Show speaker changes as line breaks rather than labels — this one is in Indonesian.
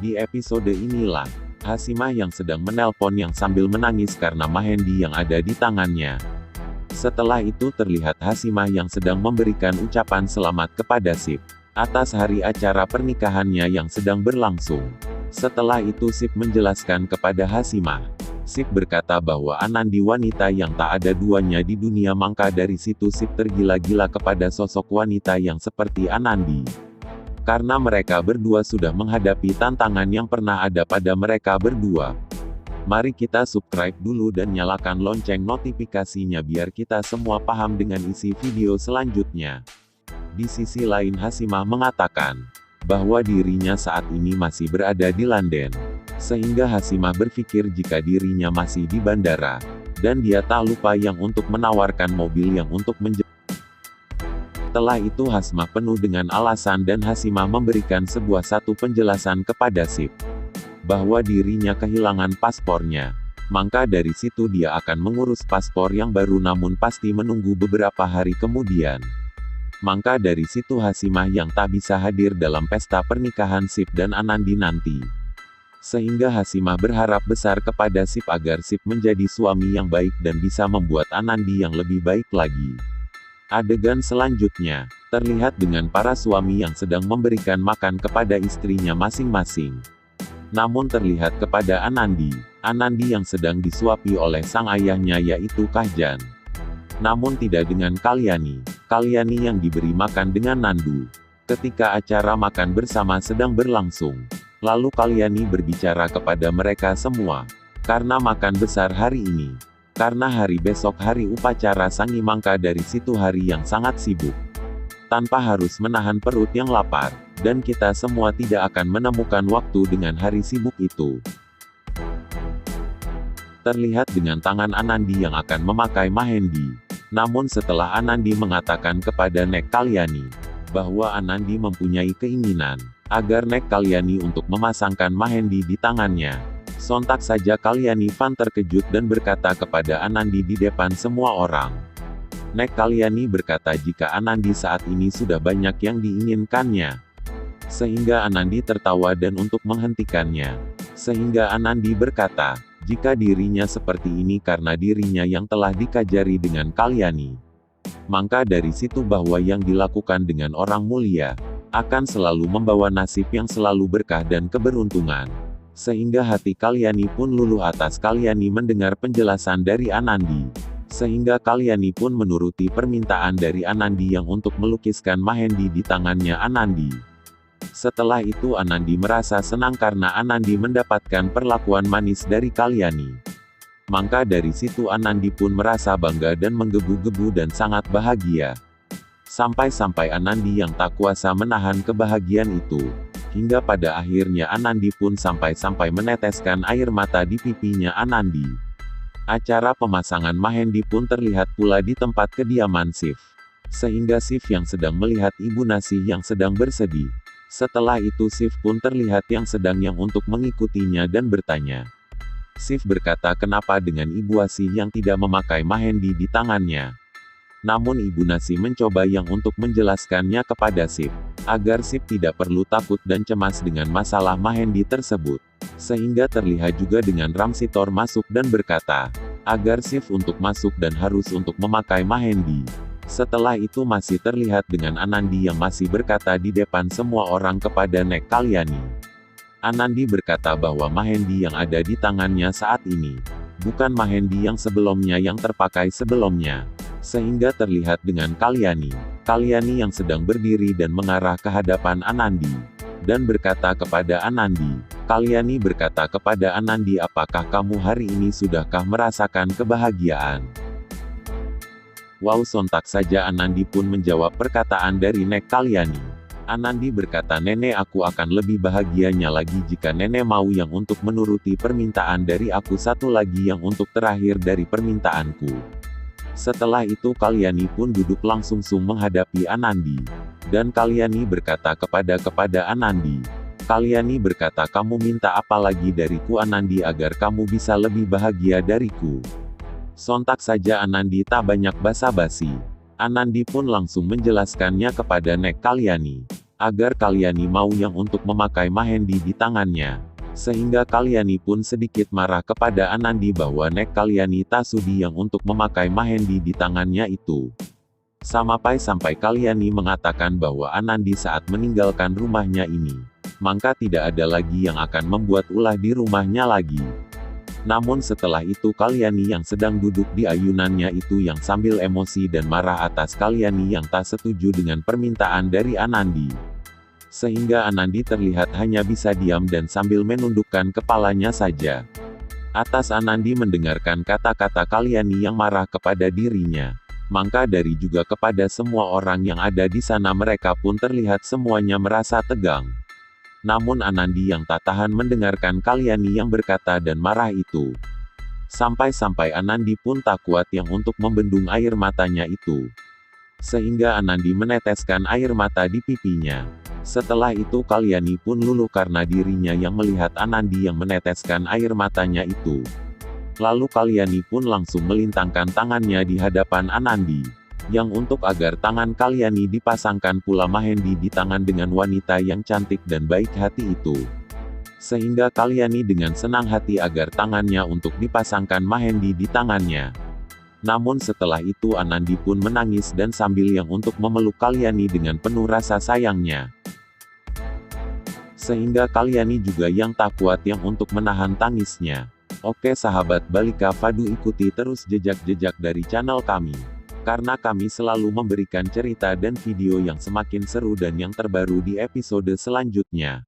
Di episode inilah, Hasimah yang sedang menelpon yang sambil menangis karena Mahendy yang ada di tangannya. Setelah itu terlihat Hasimah yang sedang memberikan ucapan selamat kepada Sip atas hari acara pernikahannya yang sedang berlangsung. Setelah itu Sip menjelaskan kepada Hasimah. Sip berkata bahwa Anandi wanita yang tak ada duanya di dunia, maka dari situ Sip tergila-gila kepada sosok wanita yang seperti Anandi. Karena mereka berdua sudah menghadapi tantangan yang pernah ada pada mereka berdua. Mari kita subscribe dulu dan nyalakan lonceng notifikasinya biar kita semua paham dengan isi video selanjutnya. Di sisi lain Hasimah mengatakan bahwa dirinya saat ini masih berada di London. Sehingga Hasimah berpikir jika dirinya masih di bandara, dan dia tak lupa yang untuk menawarkan mobil yang untuk menjemput. Setelah itu Hasimah penuh dengan alasan dan Hasimah memberikan satu penjelasan kepada Sip. Bahwa dirinya kehilangan paspornya. Maka dari situ dia akan mengurus paspor yang baru namun pasti menunggu beberapa hari kemudian. Maka dari situ Hasimah yang tak bisa hadir dalam pesta pernikahan Sip dan Anandi nanti. Sehingga Hasimah berharap besar kepada Sip agar Sip menjadi suami yang baik dan bisa membuat Anandi yang lebih baik lagi. Adegan selanjutnya, terlihat dengan para suami yang sedang memberikan makan kepada istrinya masing-masing. Namun terlihat kepada Anandi yang sedang disuapi oleh sang ayahnya yaitu Kahjan. Namun tidak dengan Kalyani yang diberi makan dengan Nandu. Ketika acara makan bersama sedang berlangsung. Lalu Kalyani berbicara kepada mereka semua. Karena makan besar hari ini. Karena hari besok hari upacara Sangi, maka dari situ hari yang sangat sibuk. Tanpa harus menahan perut yang lapar. Dan kita semua tidak akan menemukan waktu dengan hari sibuk itu. Terlihat dengan tangan Anandi yang akan memakai Mahendy. Namun setelah Anandi mengatakan kepada Nek Kalyani. Bahwa Anandi mempunyai keinginan agar Nek Kalyani untuk memasangkan Mahendy di tangannya. Sontak saja Kalyani Van terkejut dan berkata kepada Anandi di depan semua orang. Nek Kalyani berkata jika Anandi saat ini sudah banyak yang diinginkannya. Sehingga Anandi tertawa dan untuk menghentikannya. Sehingga Anandi berkata, jika dirinya seperti ini karena dirinya yang telah dikajari dengan Kalyani. Maka dari situ bahwa yang dilakukan dengan orang mulia akan selalu membawa nasib yang selalu berkah dan keberuntungan. Sehingga hati Kalyani pun luluh atas Kalyani mendengar penjelasan dari Anandi. Sehingga Kalyani pun menuruti permintaan dari Anandi yang untuk melukiskan Mahendy di tangannya Anandi. Setelah itu Anandi merasa senang karena Anandi mendapatkan perlakuan manis dari Kalyani. Maka dari situ Anandi pun merasa bangga dan menggebu-gebu dan sangat bahagia. Sampai-sampai Anandi yang tak kuasa menahan kebahagiaan itu. Hingga pada akhirnya Anandi pun sampai-sampai meneteskan air mata di pipinya Anandi. Acara pemasangan Mahendy pun terlihat pula di tempat kediaman Sif. Sehingga Sif yang sedang melihat Ibu Nasih yang sedang bersedih. Setelah itu Sif pun terlihat yang sedang yang untuk mengikutinya dan bertanya. Sif berkata kenapa dengan Ibu Asih yang tidak memakai Mahendy di tangannya. Namun Ibu Nasih mencoba yang untuk menjelaskannya kepada Sif. Agar Sif tidak perlu takut dan cemas dengan masalah Mahendy tersebut. Sehingga terlihat juga dengan Ramsitor masuk dan berkata. Agar Sif untuk masuk dan harus untuk memakai Mahendy. Setelah itu masih terlihat dengan Anandi yang masih berkata di depan semua orang kepada Nek Kalyani. Anandi berkata bahwa Mahendy yang ada di tangannya saat ini. Bukan Mahendy yang sebelumnya yang terpakai sebelumnya. Sehingga terlihat dengan Kalyani yang sedang berdiri dan mengarah ke hadapan Anandi. Dan berkata kepada Anandi. Kalyani berkata kepada Anandi apakah kamu hari ini sudahkah merasakan kebahagiaan? Wow, sontak saja Anandi pun menjawab perkataan dari Nek Kalyani. Anandi berkata nenek aku akan lebih bahagianya lagi jika nenek mau yang untuk menuruti permintaan dari aku satu lagi yang untuk terakhir dari permintaanku. Setelah itu Kalyani pun duduk langsung menghadapi Anandi. Dan Kalyani berkata kepada Anandi. Kalyani berkata kamu minta apa lagi dariku Anandi agar kamu bisa lebih bahagia dariku. Sontak saja Anandi tak banyak basa-basi. Anandi pun langsung menjelaskannya kepada Nek Kalyani. agar Kalyani mau yang untuk memakai Mahendi di tangannya. Sehingga Kalyani pun sedikit marah kepada Anandi bahwa Nek Kalyani tak sudi yang untuk memakai Mahendi di tangannya itu. Sampai Kalyani mengatakan bahwa Anandi saat meninggalkan rumahnya ini, maka tidak ada lagi yang akan membuat ulah di rumahnya lagi. Namun setelah itu Kalyani yang sedang duduk di ayunannya itu yang sambil emosi dan marah atas Kalyani yang tak setuju dengan permintaan dari Anandi. Sehingga Anandi terlihat hanya bisa diam dan sambil menundukkan kepalanya saja. Atas Anandi mendengarkan kata-kata Kalyani yang marah kepada dirinya. Maka dari juga kepada semua orang yang ada di sana mereka pun terlihat semuanya merasa tegang. Namun Anandi yang tak tahan mendengarkan Kalyani yang berkata dan marah itu. Sampai Anandi pun tak kuat yang untuk membendung air matanya itu. Sehingga Anandi meneteskan air mata di pipinya. Setelah itu Kalyani pun luluh karena dirinya yang melihat Anandi yang meneteskan air matanya itu. Lalu Kalyani pun langsung melintangkan tangannya di hadapan Anandi. Yang untuk agar tangan Kalyani dipasangkan pula Mahendi di tangan dengan wanita yang cantik dan baik hati itu. Sehingga Kalyani dengan senang hati agar tangannya untuk dipasangkan Mahendi di tangannya. Namun setelah itu Anandi pun menangis dan sambil yang untuk memeluk Kalyani dengan penuh rasa sayangnya. Sehingga Kalyani juga yang tak kuat yang untuk menahan tangisnya. Oke sahabat Balika Fadu, ikuti terus jejak-jejak dari channel kami. Karena kami selalu memberikan cerita dan video yang semakin seru dan yang terbaru di episode selanjutnya.